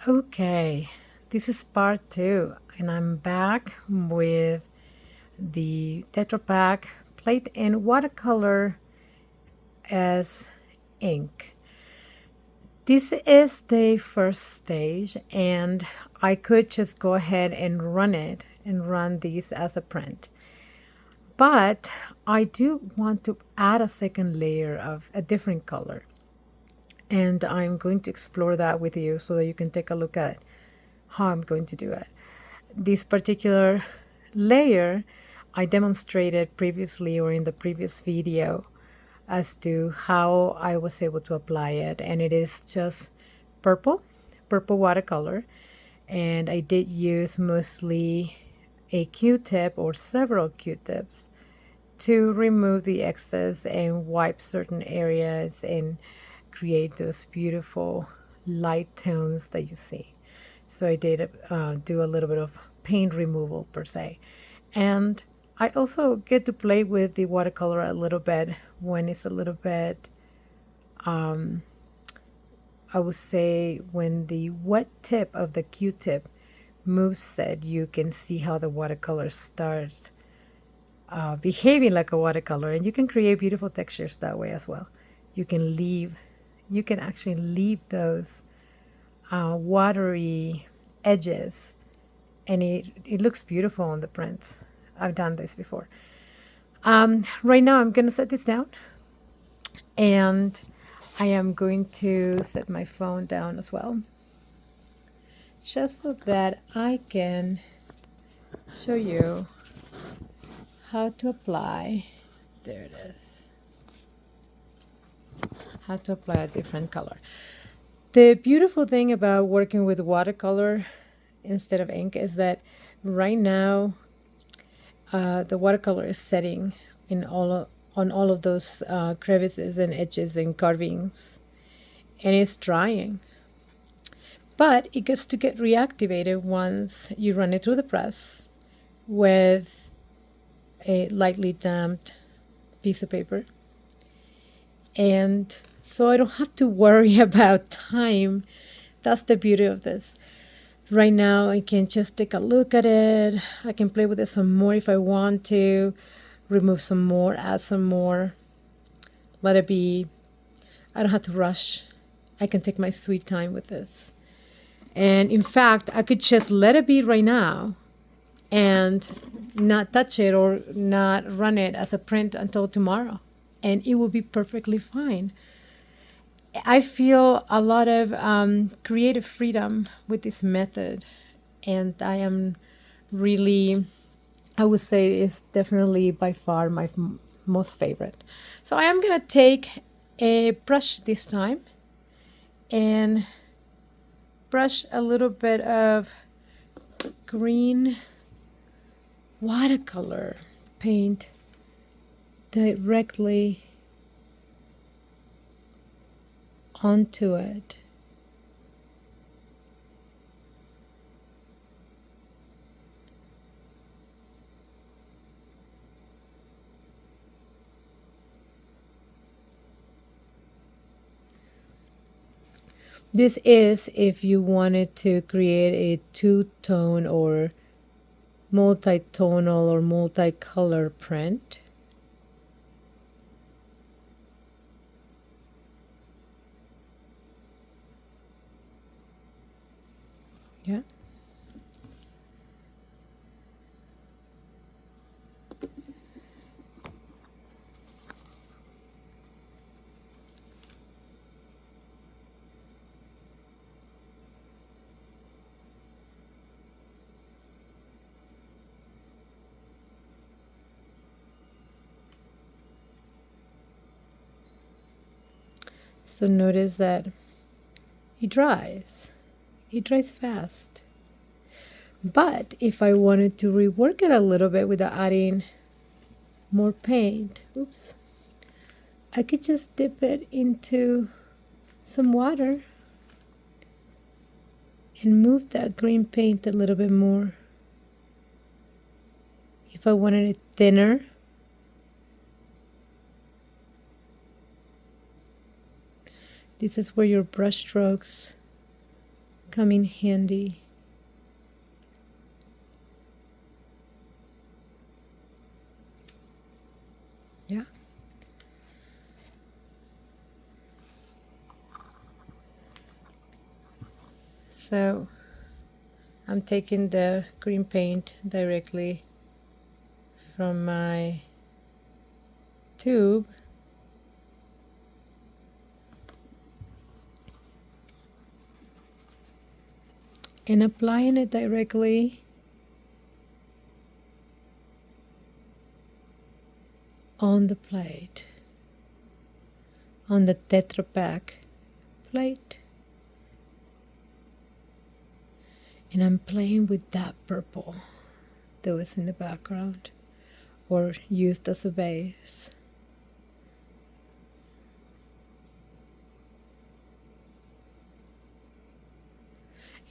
Okay, this is part two, and I'm back with the Tetrapack plate and watercolor as ink. This is the first stage, and I could just go ahead and run these as a print. But I do want to add a second layer of a different color. And I'm going to explore that with you so that you can take a look at how I'm going to do it. This particular layer I demonstrated previously or in the previous video as to how I was able to apply it, and it is just purple watercolor, and I did use mostly a Q-tip or several Q-tips to remove the excess and wipe certain areas and create those beautiful light tones that you see. So I did do a little bit of paint removal per se. And I also get to play with the watercolor a little bit when it's a little bit, I would say when the wet tip of the Q-tip moves it, you can see how the watercolor starts behaving like a watercolor, and you can create beautiful textures that way as well. You can actually leave those watery edges, and it looks beautiful on the prints. I've done this before. Right now I'm going to set this down, and I am going to set my phone down as well, just so that I can show you how to apply, there it is, how to apply a different color. The beautiful thing about working with watercolor instead of ink is that right now the watercolor is setting on all of those crevices and edges and carvings, and it's drying. But it gets to get reactivated once you run it through the press with a lightly damped piece of paper. And so I don't have to worry about time. That's the beauty of this. Right now I can just take a look at it. I can play with it some more if I want to, remove some more, add some more, let it be. I don't have to rush. I can take my sweet time with this. And in fact, I could just let it be right now and not touch it or not run it as a print until tomorrow, and it will be perfectly fine. I feel a lot of creative freedom with this method, and I am really, I would say it's definitely by far my most favorite. So I am going to take a brush this time and brush a little bit of green watercolor paint directly onto it. This is if you wanted to create a two-tone or multi-tonal or multi-color print. Yeah. So notice that it dries. It dries fast. But if I wanted to rework it a little bit without adding more paint, oops, I could just dip it into some water and move that green paint a little bit more. If I wanted it thinner, this is where your brush strokes come in handy. Yeah. So I'm taking the green paint directly from my tube and applying it directly on the plate, on the Tetrapack plate. And I'm playing with that purple that was in the background or used as a base.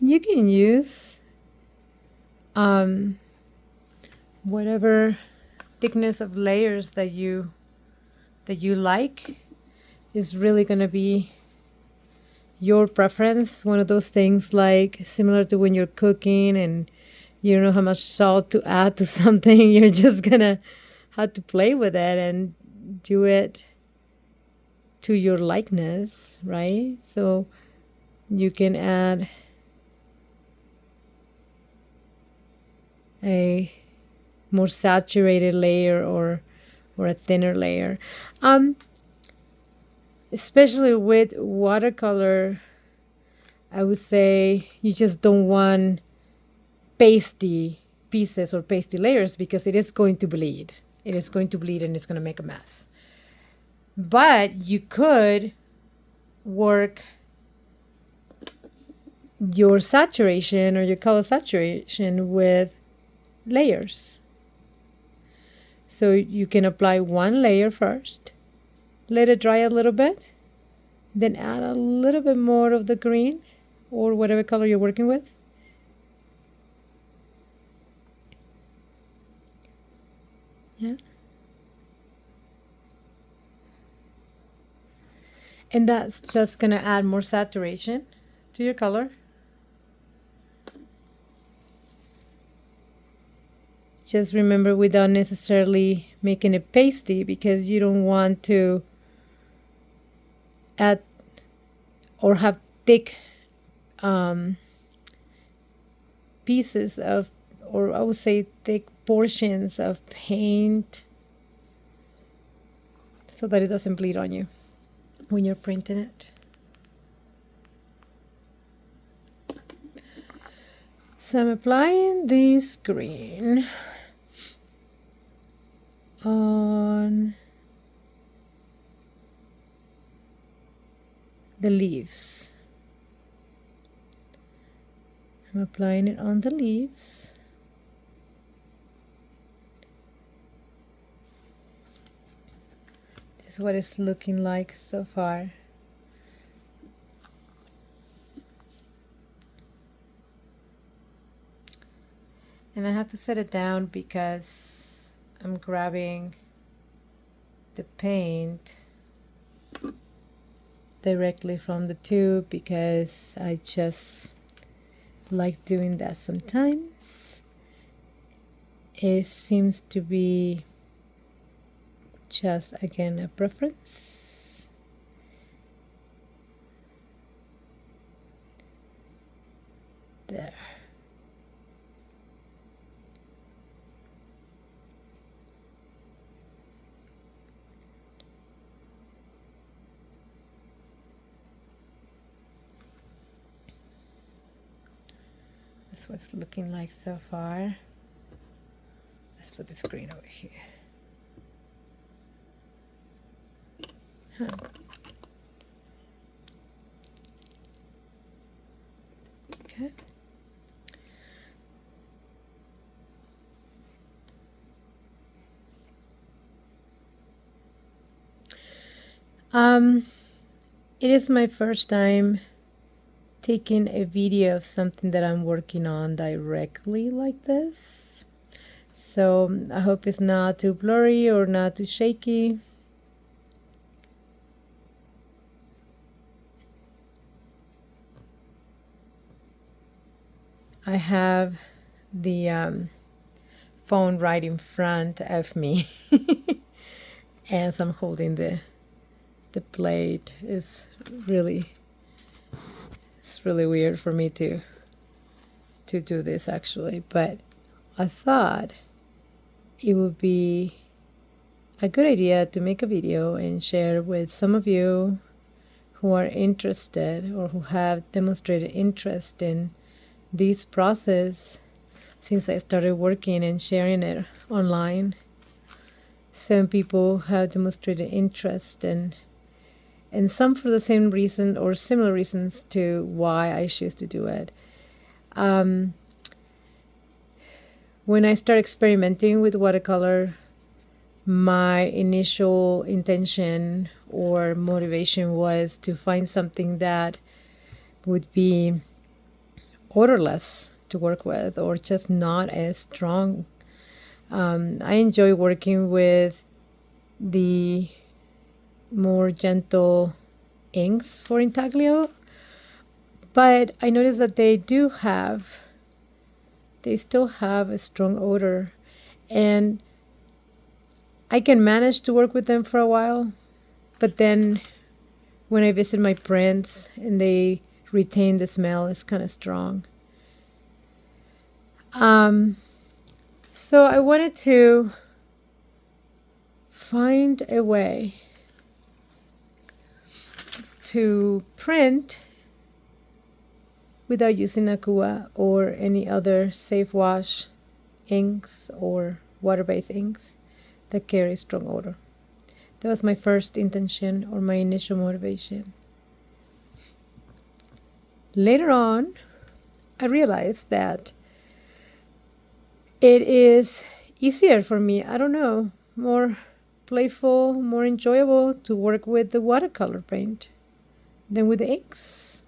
And you can use whatever thickness of layers that you like. Is really going to be your preference. One of those things like similar to when you're cooking and you don't know how much salt to add to something. You're just gonna have to play with it and do it to your likeness, right? So you can add a more saturated layer or a thinner layer. Especially with watercolor, I would say you just don't want pasty pieces or pasty layers because it is going to bleed. It is going to bleed and it's going to make a mess. But you could work your saturation or your color saturation with layers. So you can apply one layer first, let it dry a little bit, then add a little bit more of the green or whatever color you're working with. Yeah. And that's just going to add more saturation to your color. Just remember, without necessarily making it pasty, because you don't want to add or have thick pieces of, or I would say thick portions of paint, so that it doesn't bleed on you when you're printing it. So I'm applying this green on the leaves. I'm applying it on the leaves. This is what it's looking like so far. And I have to set it down because I'm grabbing the paint directly from the tube because I just like doing that sometimes. It seems to be just, again, a preference. There. That's what it's looking like so far. Let's put the screen over here. Okay. It is my first time taking a video of something that I'm working on directly like this. So I hope it's not too blurry or not too shaky. I have the phone right in front of me as I'm holding the plate. It's really weird for me to do this actually, but I thought it would be a good idea to make a video and share with some of you who are interested or who have demonstrated interest in this process since I started working and sharing it online. Some people have demonstrated interest and some for the same reason or similar reasons to why I choose to do it. When I started experimenting with watercolor, my initial intention or motivation was to find something that would be odorless to work with or just not as strong. I enjoy working with the more gentle inks for intaglio, but I noticed that they still have a strong odor, and I can manage to work with them for a while, but then when I visit my prints and they retain the smell, it's kind of strong. So I wanted to find a way to print without using aqua or any other safe wash inks or water-based inks that carry strong odor. That was my first intention or my initial motivation. Later on, I realized that it is easier for me, I don't know, more playful, more enjoyable to work with the watercolor paint than with the inks.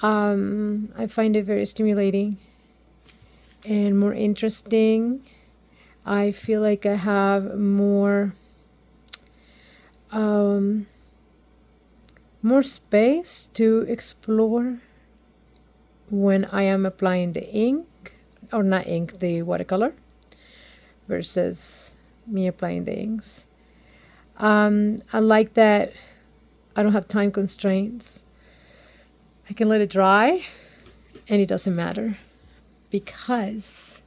I find it very stimulating and more interesting. I feel like I have more space to explore when I am applying the ink, or not ink, the watercolor, versus me applying the inks. I like that I don't have time constraints. I can let it dry and it doesn't matter, because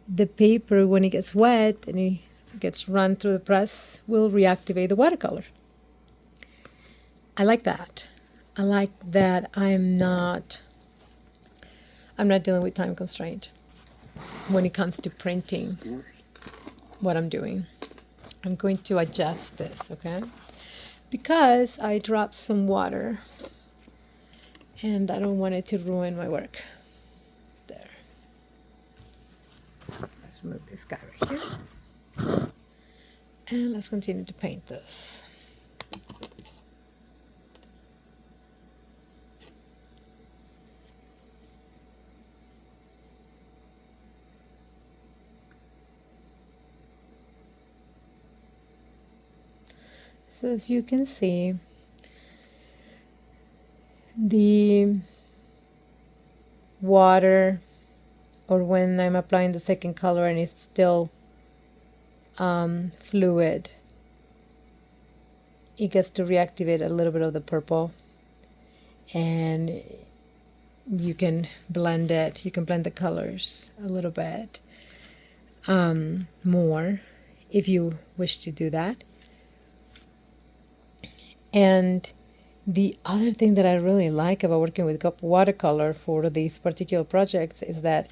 the paper, when it gets wet and it gets run through the press, will reactivate the watercolor. I like that. I like that I'm not dealing with time constraint when it comes to printing what I'm doing. I'm going to adjust this, okay? Because I dropped some water and I don't want it to ruin my work. There. Let's remove this guy right here. And let's continue to paint this. So as you can see, the water, or when I'm applying the second color and it's still fluid, it gets to reactivate a little bit of the purple, and you can blend it. You can blend the colors a little bit more if you wish to do that. And the other thing that I really like about working with watercolor for these particular projects is that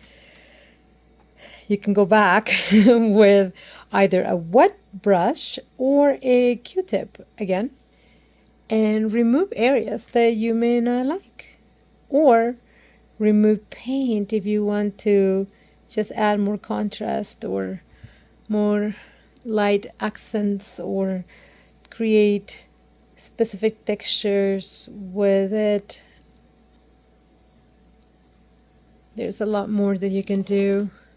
you can go back with either a wet brush or a Q-tip again and remove areas that you may not like, or remove paint if you want to just add more contrast or more light accents or create specific textures with it. There's a lot more that you can do